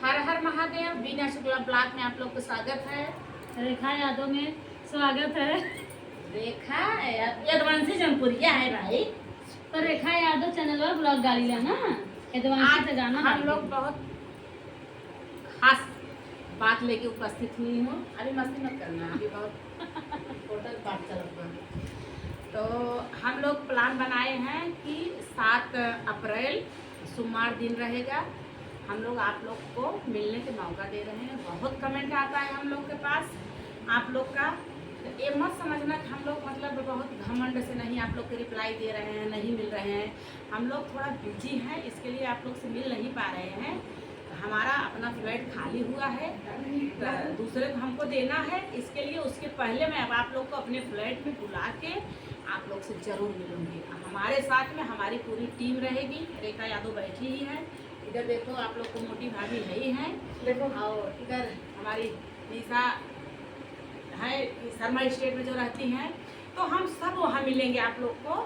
हर हर महादेव। बीना Shukla blog में आप लोग को स्वागत है। रेखा यादव में स्वागत है। रेखा यदवंशी जौनपुरिया है भाई। तो रेखा यादव चैनल पर ब्लॉग डाली है ना, यदवंशी से गाना हम लोग बहुत खास बात लेके उपस्थित हुई हूँ। अभी मस्ती मत करना, अभी बहुत टोटल बात चल रहा है। तो हम लोग प्लान बनाए हैं कि 7 अप्रैल सोमवार दिन रहेगा। हम लोग आप लोग को मिलने के मौका दे रहे हैं। बहुत कमेंट आता है हम लोग के पास आप लोग का। तो ये मत समझना कि हम लोग मतलब बहुत घमंड से नहीं आप लोग के रिप्लाई दे रहे हैं, नहीं मिल रहे हैं। हम लोग थोड़ा बिजी हैं, इसके लिए आप लोग से मिल नहीं पा रहे हैं। हमारा अपना फ्लैट खाली हुआ है, तो दूसरे को हमको देना है। इसके लिए उसके पहले मैं अब आप लोग को अपने फ्लैट में बुला के आप लोग से ज़रूर मिलूँगी। हमारे साथ में हमारी पूरी टीम रहेगी। रेखा यादव बैठी ही है, इधर देखो आप लोग को मोटी भाभी है ही हैं, देखो। और इधर हमारी निशा है, शर्मा स्टेट में जो रहती हैं। तो हम सब वहाँ मिलेंगे आप लोग को।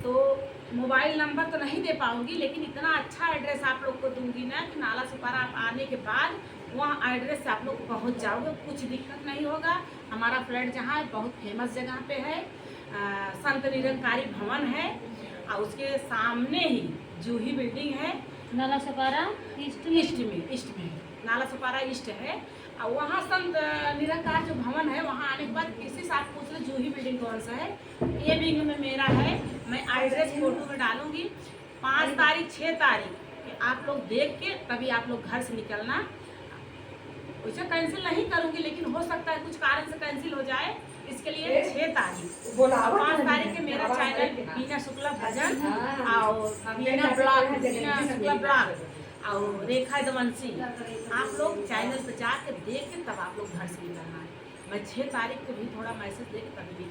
तो मोबाइल नंबर तो नहीं दे पाऊँगी, लेकिन इतना अच्छा एड्रेस आप लोग को दूंगी ना कि नाला सुपारा आप आने के बाद वहाँ एड्रेस से आप लोग पहुँच जाओगे, कुछ दिक्कत नहीं होगा। हमारा फ्लैट जहाँ है बहुत फेमस जगह पे है, संत निरंकारी भवन है, और उसके सामने ही जूही बिल्डिंग है। नाला सपारा ईस्ट में नाला सपारा ईस्ट है। और वहाँ संत निरंकार जो भवन है, वहाँ आने के बाद किसी से आप पूछ लो जूही बिल्डिंग कौन सा है। ये बिल्डिंग में मेरा है। मैं एड्रेस फोटो में डालूंगी। 5 तारीख 6 तारीख आप लोग देख के तभी आप लोग घर से निकलना। वैसे कैंसिल नहीं करूँगी, लेकिन हो सकता है कुछ कारण से कैंसिल हो जाए। इसके लिए 6 तारीख 5 तारीख के मेरा चैनल बीना शुक्ला भजन और बीना शुक्ला ब्लॉग और रेखा यदवंशी, आप लोग चैनल पे जाके देख के तब आप लोग घर से निकलना है। मैं 6 तारीख को भी थोड़ा मैसेज दे के तभी भी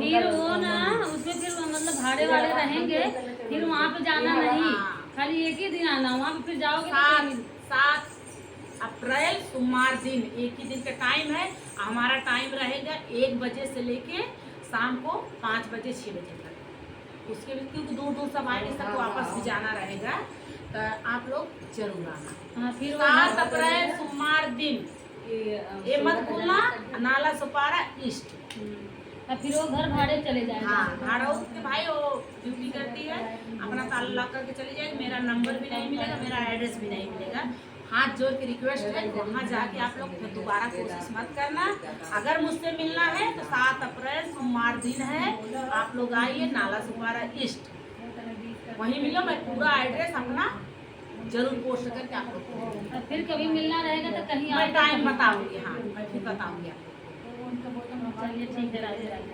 फिर वो ना उसमें फिर मतलब भाड़े वाले रहेंगे, फिर वहाँ पे जाना नहीं, खाली एक ही दिन आना। वहाँ पे फिर जाओगे 7 अप्रैल सोमवार दिन, एक ही दिन का टाइम है। हमारा टाइम रहेगा 1 बजे से लेके शाम को 5 बजे 6 बजे तक। उसके भी क्योंकि दूर दूर सब आएंगे, सबको वापस भी जाना रहेगा, तो आप लोग जरूर आना। फिर 7 अप्रैल सोमवार दिन, ये मत भूलना, नाला सुपारा ईस्ट। और फिर वो घर भाड़े चले जाए। हाँ, भाड़ा के भाई वो ड्यूटी करती है, अपना ताला लगा करके चली जाएगी। मेरा नंबर भी नहीं मिलेगा, मेरा एड्रेस भी नहीं मिलेगा। हाथ जोड़ के रिक्वेस्ट है, वहाँ जाके आप लोग दोबारा कोशिश मत करना। अगर मुझसे मिलना है तो 7 अप्रैल सोमवार दिन है, आप लोग आइए नाला सुपारा ईस्ट, वहीं मिलो। मैं पूरा एड्रेस अपना जरूर पोस्ट करके आप लोग को। फिर कभी मिलना रहेगा तो कहीं मैं टाइम बताऊंगी। हाँ, मैं फिर बताऊंगी आपको। चलिए ठीक है, राधे राधे।